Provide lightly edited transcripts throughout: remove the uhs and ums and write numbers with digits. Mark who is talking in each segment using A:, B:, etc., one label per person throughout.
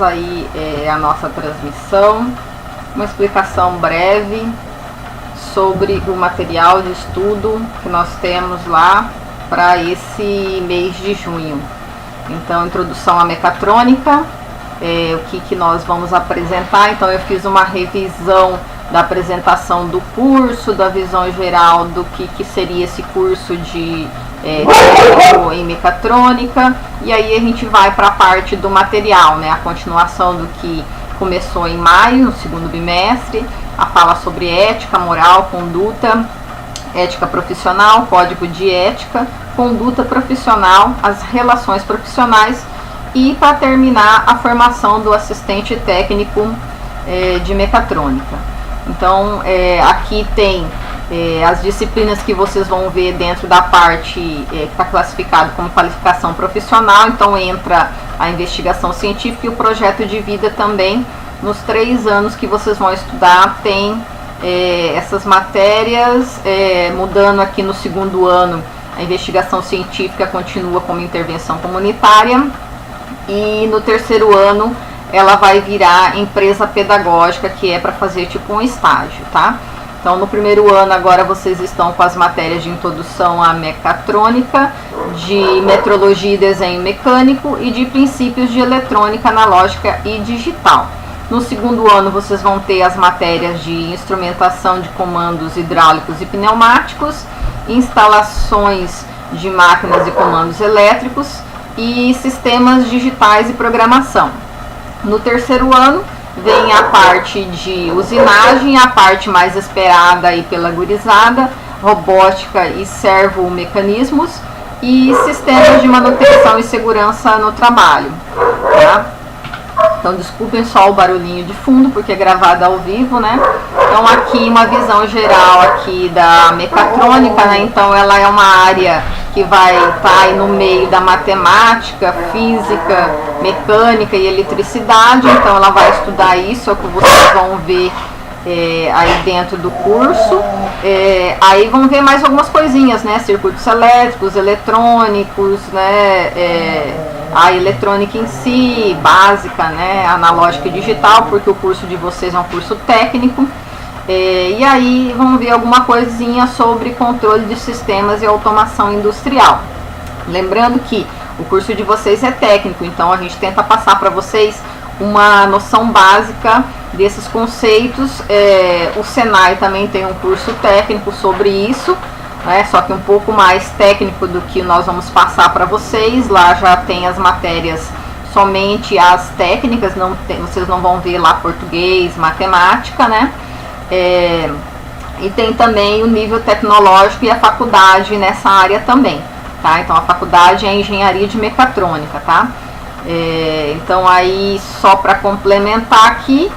A: Aí a nossa transmissão, uma explicação breve sobre o material de estudo que nós temos lá para esse mês de junho. Então, introdução à mecatrônica, o que nós vamos apresentar. Então, eu fiz uma revisão da apresentação do curso, da visão geral do que seria esse curso de em mecatrônica, e aí a gente vai para a parte do material, né, a continuação do que começou em maio, no segundo bimestre, a fala sobre ética, moral, conduta, ética profissional, código de ética, conduta profissional, as relações profissionais e, para terminar, a formação do assistente técnico de mecatrônica. Então, aqui tem as disciplinas que vocês vão ver dentro da parte que está classificado como qualificação profissional. Então, entra a investigação científica e o projeto de vida também. Nos 3 anos que vocês vão estudar, tem essas matérias. Mudando aqui no segundo ano, a investigação científica continua como intervenção comunitária, e no terceiro ano ela vai virar empresa pedagógica, que é para fazer tipo um estágio, tá? Então, no primeiro ano agora vocês estão com as matérias de introdução à mecatrônica, de metrologia e desenho mecânico e de princípios de eletrônica analógica e digital. No segundo ano vocês vão ter as matérias de instrumentação de comandos hidráulicos e pneumáticos, instalações de máquinas e comandos elétricos e sistemas digitais e programação. No terceiro ano vem a parte de usinagem, a parte mais esperada aí pela gurizada, robótica e servomecanismos e sistemas de manutenção e segurança no trabalho, tá? Então, desculpem só o barulhinho de fundo, porque é gravado ao vivo, né? Então, aqui uma visão geral aqui da mecatrônica, né? Então, ela é uma área que vai estar aí no meio da matemática, física, mecânica e eletricidade. Então, ela vai estudar isso, é o que vocês vão ver aí dentro do curso. Aí vão ver mais algumas coisinhas, né? Circuitos elétricos, eletrônicos, né? A eletrônica em si, básica, né? Analógica e digital, porque o curso de vocês é um curso técnico. E aí vamos ver alguma coisinha sobre controle de sistemas e automação industrial. Lembrando que o curso de vocês é técnico, então a gente tenta passar para vocês uma noção básica desses conceitos. O Senai também tem um curso técnico sobre isso, né, só que um pouco mais técnico do que nós vamos passar para vocês. Lá já tem as matérias, somente as técnicas, vocês não vão ver lá português, matemática, né? E tem também o nível tecnológico e a faculdade nessa área também, tá? Então a faculdade é engenharia de mecatrônica, tá? Então aí, só para complementar aqui,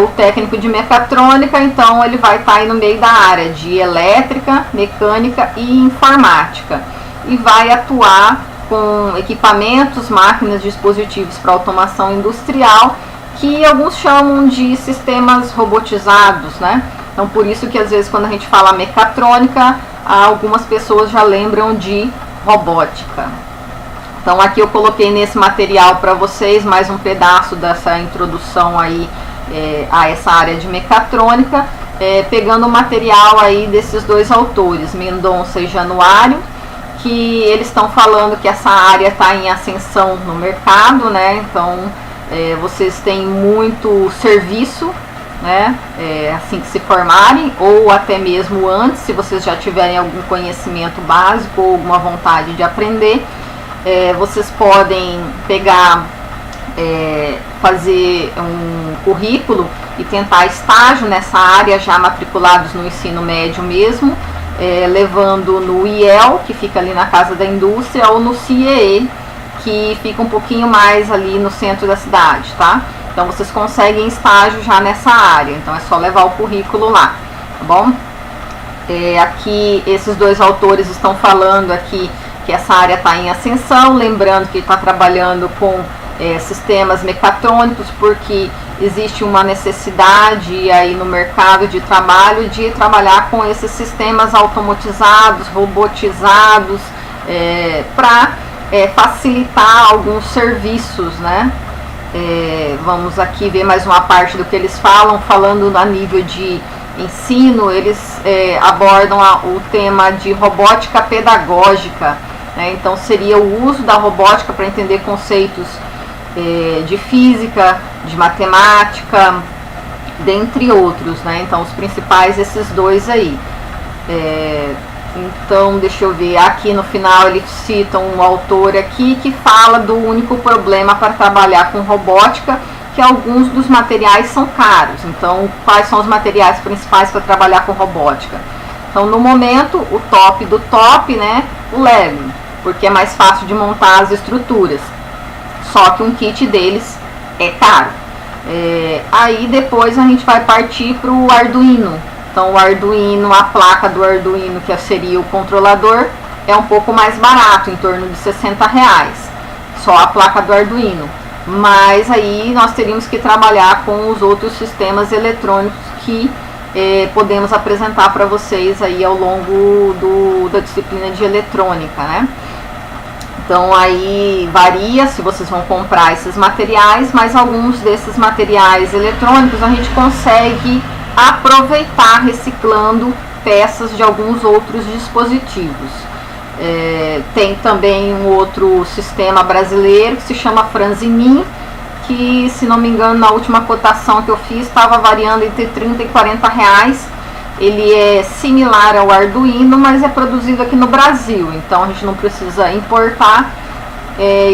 A: o técnico de mecatrônica, então ele vai estar aí no meio da área de elétrica, mecânica e informática, e vai atuar com equipamentos, máquinas, dispositivos para automação industrial, que alguns chamam de sistemas robotizados, né? Então, por isso que às vezes quando a gente fala mecatrônica, algumas pessoas já lembram de robótica. Então, aqui eu coloquei nesse material para vocês mais um pedaço dessa introdução aí a essa área de mecatrônica, pegando o material aí desses 2 autores, Mendonça e Januário, que eles estão falando que essa área está em ascensão no mercado, né? Então, vocês têm muito serviço, né? Assim que se formarem, ou até mesmo antes, se vocês já tiverem algum conhecimento básico ou alguma vontade de aprender, vocês podem pegar, fazer um currículo e tentar estágio nessa área, já matriculados no ensino médio mesmo, levando no IEL, que fica ali na Casa da Indústria, ou no CIEE, que fica um pouquinho mais ali no centro da cidade, tá? Então vocês conseguem estágio já nessa área, então é só levar o currículo lá, tá bom? Aqui esses 2 autores estão falando aqui que essa área está em ascensão, lembrando que está trabalhando com sistemas mecatrônicos, porque existe uma necessidade aí no mercado de trabalho de trabalhar com esses sistemas automatizados, robotizados, para facilitar alguns serviços, né? Vamos aqui ver mais uma parte do que eles falam, falando a nível de ensino. Eles abordam o tema de robótica pedagógica, né? Então seria o uso da robótica para entender conceitos de física, de matemática, dentre outros, né? Então os principais, esses dois aí. Então deixa eu ver, aqui no final eles citam um autor aqui que fala do único problema para trabalhar com robótica, que alguns dos materiais são caros. Então quais são os materiais principais para trabalhar com robótica? Então no momento o top do top, né, o Lego, porque é mais fácil de montar as estruturas, só que um kit deles é caro. Aí depois a gente vai partir para o Arduino. Então o Arduino, a placa do Arduino, que seria o controlador, é um pouco mais barato, em torno de R$60, só a placa do Arduino. Mas aí nós teríamos que trabalhar com os outros sistemas eletrônicos que podemos apresentar para vocês aí ao longo da disciplina de eletrônica, né? Então aí varia se vocês vão comprar esses materiais, mas alguns desses materiais eletrônicos a gente consegue aproveitar reciclando peças de alguns outros dispositivos. Tem também um outro sistema brasileiro que se chama Franzinim, que, se não me engano, na última cotação que eu fiz estava variando entre R$30 e R$40. Ele é similar ao Arduino, mas é produzido aqui no Brasil, então a gente não precisa importar.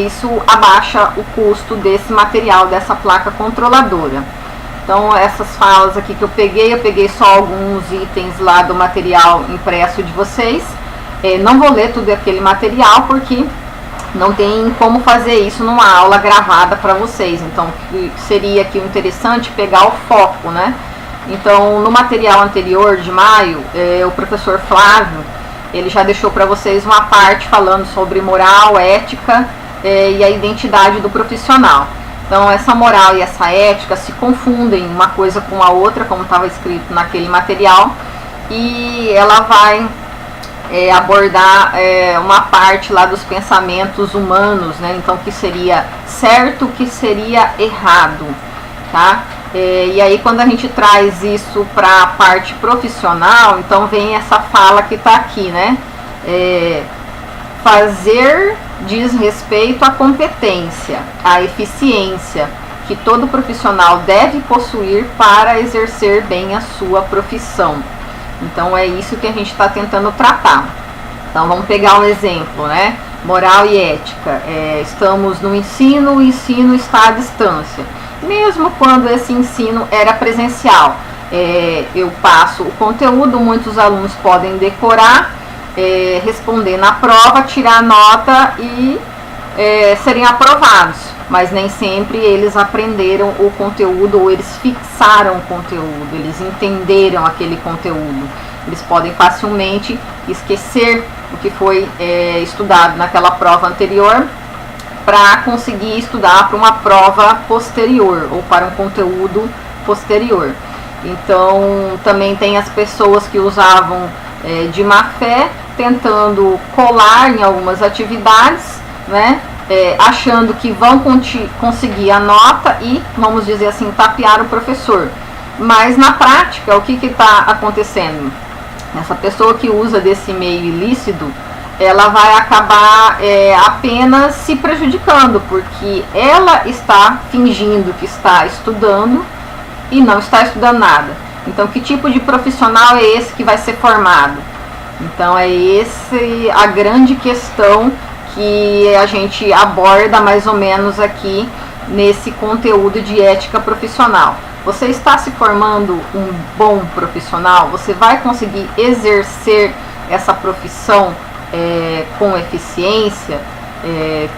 A: Isso abaixa o custo desse material, dessa placa controladora. Então essas falas aqui que eu peguei só alguns itens lá do material impresso de vocês. Não vou ler tudo aquele material porque não tem como fazer isso numa aula gravada para vocês. Então seria aqui interessante pegar o foco, né? Então no material anterior de maio, o professor Flávio, ele já deixou para vocês uma parte falando sobre moral, ética e a identidade do profissional. Então essa moral e essa ética se confundem uma coisa com a outra, como estava escrito naquele material, e ela vai abordar uma parte lá dos pensamentos humanos, né? Então o que seria certo, o que seria errado, tá? E aí quando a gente traz isso para a parte profissional, então vem essa fala que está aqui, né? Fazer diz respeito à competência, à eficiência que todo profissional deve possuir para exercer bem a sua profissão. Então é isso que a gente está tentando tratar. Então vamos pegar um exemplo, né? Moral e ética. Estamos no ensino, o ensino está à distância. Mesmo quando esse ensino era presencial, eu passo o conteúdo, muitos alunos podem decorar, responder na prova, tirar nota e serem aprovados, mas nem sempre eles aprenderam o conteúdo ou eles fixaram o conteúdo, eles entenderam aquele conteúdo. Eles podem facilmente esquecer o que foi estudado naquela prova anterior para conseguir estudar para uma prova posterior ou para um conteúdo posterior. Então também tem as pessoas que usavam de má fé, tentando colar em algumas atividades, né? Achando que vão conseguir a nota e, vamos dizer assim, tapear o professor. Mas na prática, o que está acontecendo? Essa pessoa que usa desse meio ilícito, ela vai acabar apenas se prejudicando, porque ela está fingindo que está estudando e não está estudando nada. Então, que tipo de profissional é esse que vai ser formado? Então, é esse a grande questão que a gente aborda mais ou menos aqui nesse conteúdo de ética profissional. Você está se formando um bom profissional? Você vai conseguir exercer essa profissão com eficiência,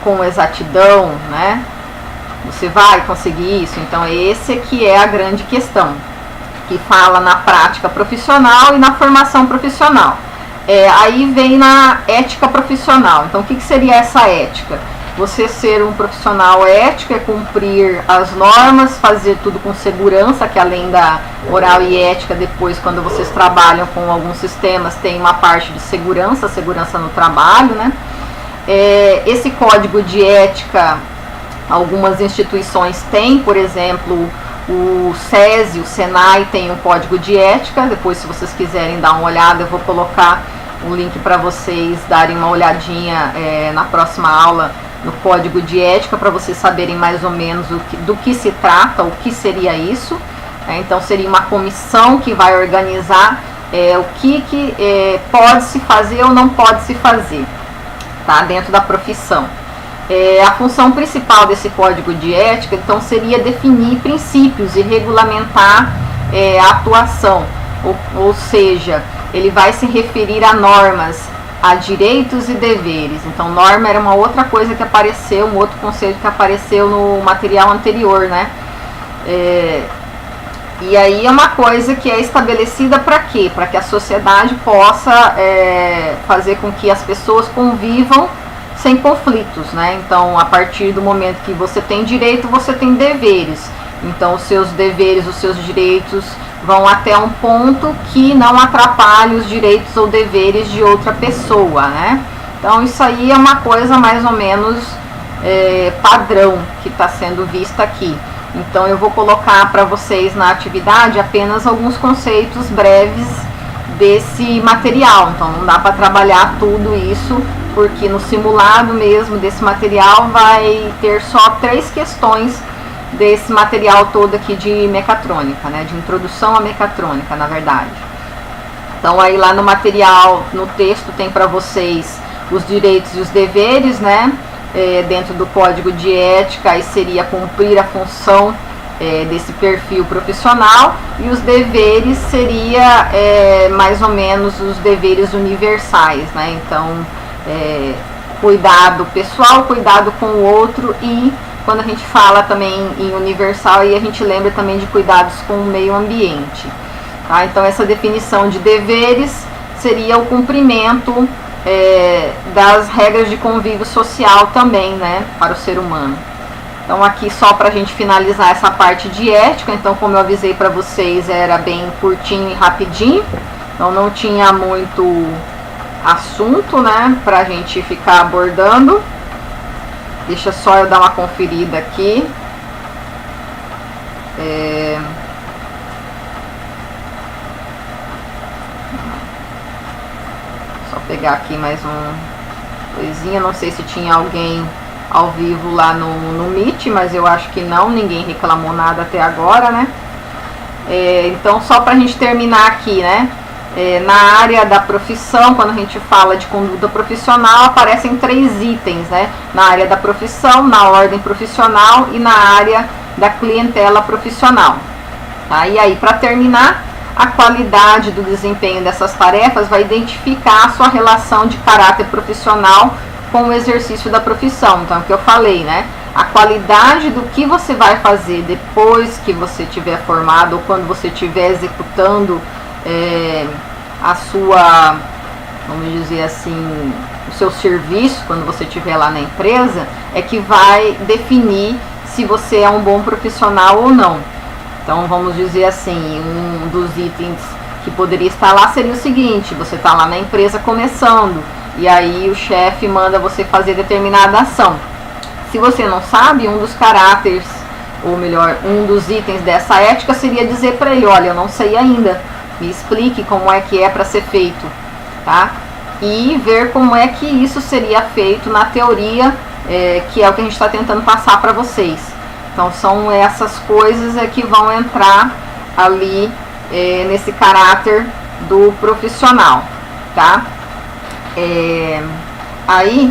A: com exatidão, né? Você vai conseguir isso? Então, esse aqui é a grande questão, que fala na prática profissional e na formação profissional. Aí vem na ética profissional. Então, o que seria essa ética? Você ser um profissional ético é cumprir as normas, fazer tudo com segurança, que além da moral e ética, depois quando vocês trabalham com alguns sistemas, tem uma parte de segurança, segurança no trabalho, né? Esse código de ética Algumas instituições têm, por exemplo, o SESI, o Senai tem um código de ética. Depois, se vocês quiserem dar uma olhada, eu vou colocar um link para vocês darem uma olhadinha na próxima aula no código de ética, para vocês saberem mais ou menos do que se trata, o que seria isso. Então, seria uma comissão que vai organizar o que pode se fazer ou não pode se fazer, tá? Dentro da profissão. A função principal desse código de ética, então, seria definir princípios e regulamentar a atuação, ou seja, ele vai se referir a normas, a direitos e deveres. Então, norma era uma outra coisa que apareceu, um outro conceito que apareceu no material anterior, né? E aí é uma coisa que é estabelecida para quê? Para que a sociedade possa fazer com que as pessoas convivam sem conflitos, né? Então, a partir do momento que você tem direito, você tem deveres. Então, os seus deveres, os seus direitos vão até um ponto que não atrapalhe os direitos ou deveres de outra pessoa, né? Então, isso aí é uma coisa mais ou menos padrão que está sendo vista aqui. Então, eu vou colocar para vocês na atividade apenas alguns conceitos breves desse material. Então, não dá para trabalhar tudo isso, porque no simulado mesmo desse material vai ter só 3 questões desse material todo aqui de mecatrônica, né? De introdução à mecatrônica, na verdade. Então, aí lá no material, no texto, tem para vocês os direitos e os deveres, né? Dentro do código de ética, aí seria cumprir a função desse perfil profissional, e os deveres seria mais ou menos os deveres universais, né? Então, cuidado pessoal, cuidado com o outro, e quando a gente fala também em universal, aí a gente lembra também de cuidados com o meio ambiente, tá? Então, essa definição de deveres seria o cumprimento das regras de convívio social também, né, para o ser humano. Então, aqui só para a gente finalizar essa parte de ética. Então, como eu avisei para vocês, era bem curtinho e rapidinho, então não tinha muito assunto, né, para a gente ficar abordando. Deixa só eu dar uma conferida aqui. Só pegar aqui mais uma coisinha. Não sei se tinha alguém ao vivo lá no Meet, mas eu acho que não, ninguém reclamou nada até agora, né? Então, só para a gente terminar aqui, né? Na área da profissão, quando a gente fala de conduta profissional, aparecem 3 itens, né? Na área da profissão, na ordem profissional e na área da clientela profissional. Tá? E aí, para terminar, a qualidade do desempenho dessas tarefas vai identificar a sua relação de caráter profissional com o exercício da profissão. Então, é o que eu falei, né? A qualidade do que você vai fazer depois que você tiver formado, ou quando você estiver executando a sua, vamos dizer assim, o seu serviço, quando você estiver lá na empresa, é que vai definir se você é um bom profissional ou não. Então, vamos dizer assim, um dos itens que poderia estar lá seria o seguinte: você está lá na empresa começando, e aí o chefe manda você fazer determinada ação. Se você não sabe, um dos caráteres, ou melhor, um dos itens dessa ética seria dizer para ele: olha, eu não sei ainda, me explique como é que é para ser feito, tá? E ver como é que isso seria feito na teoria, que é o que a gente está tentando passar para vocês. Então, são essas coisas que vão entrar ali nesse caráter do profissional, tá? Aí,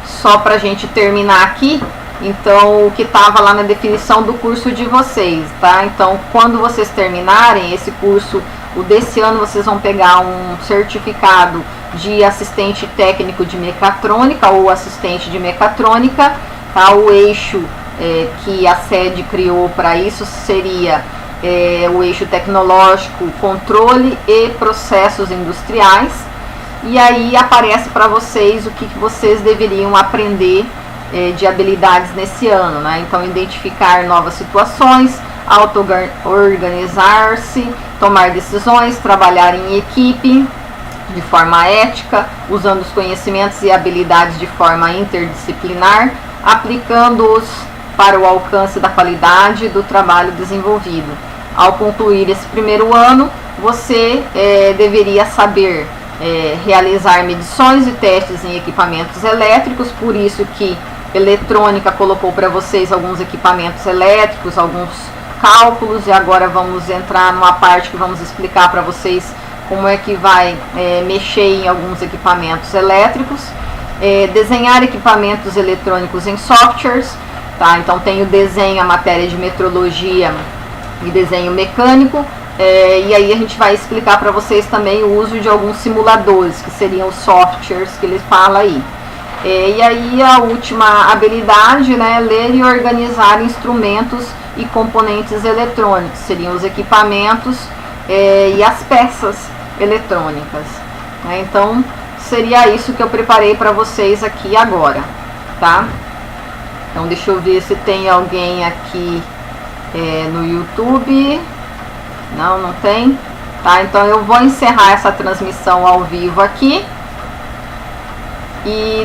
A: só para a gente terminar aqui, então, o que estava lá na definição do curso de vocês, tá? Então, quando vocês terminarem esse curso, o desse ano, vocês vão pegar um certificado de assistente técnico de mecatrônica ou assistente de mecatrônica, tá? O eixo que a sede criou para isso seria o eixo tecnológico, controle e processos industriais. E aí aparece para vocês o que vocês deveriam aprender de habilidades nesse ano, né? Então, identificar novas situações, auto-organizar-se, tomar decisões, trabalhar em equipe de forma ética, usando os conhecimentos e habilidades de forma interdisciplinar, aplicando-os para o alcance da qualidade do trabalho desenvolvido. Ao concluir esse primeiro ano, você deveria saber realizar medições e testes em equipamentos elétricos, por isso que eletrônica colocou para vocês alguns equipamentos elétricos, alguns cálculos, e agora vamos entrar numa parte que vamos explicar para vocês como é que vai mexer em alguns equipamentos elétricos. Desenhar equipamentos eletrônicos em softwares, tá? Então tem o desenho, a matéria de metrologia e desenho mecânico, e aí a gente vai explicar para vocês também o uso de alguns simuladores, que seriam os softwares que ele fala aí. E aí a última habilidade, né, ler e organizar instrumentos e componentes eletrônicos, seriam os equipamentos e as peças eletrônicas, né? Então seria isso que eu preparei para vocês aqui agora, tá? Então deixa eu ver se tem alguém aqui no YouTube. Não tem, tá? Então eu vou encerrar essa transmissão ao vivo aqui e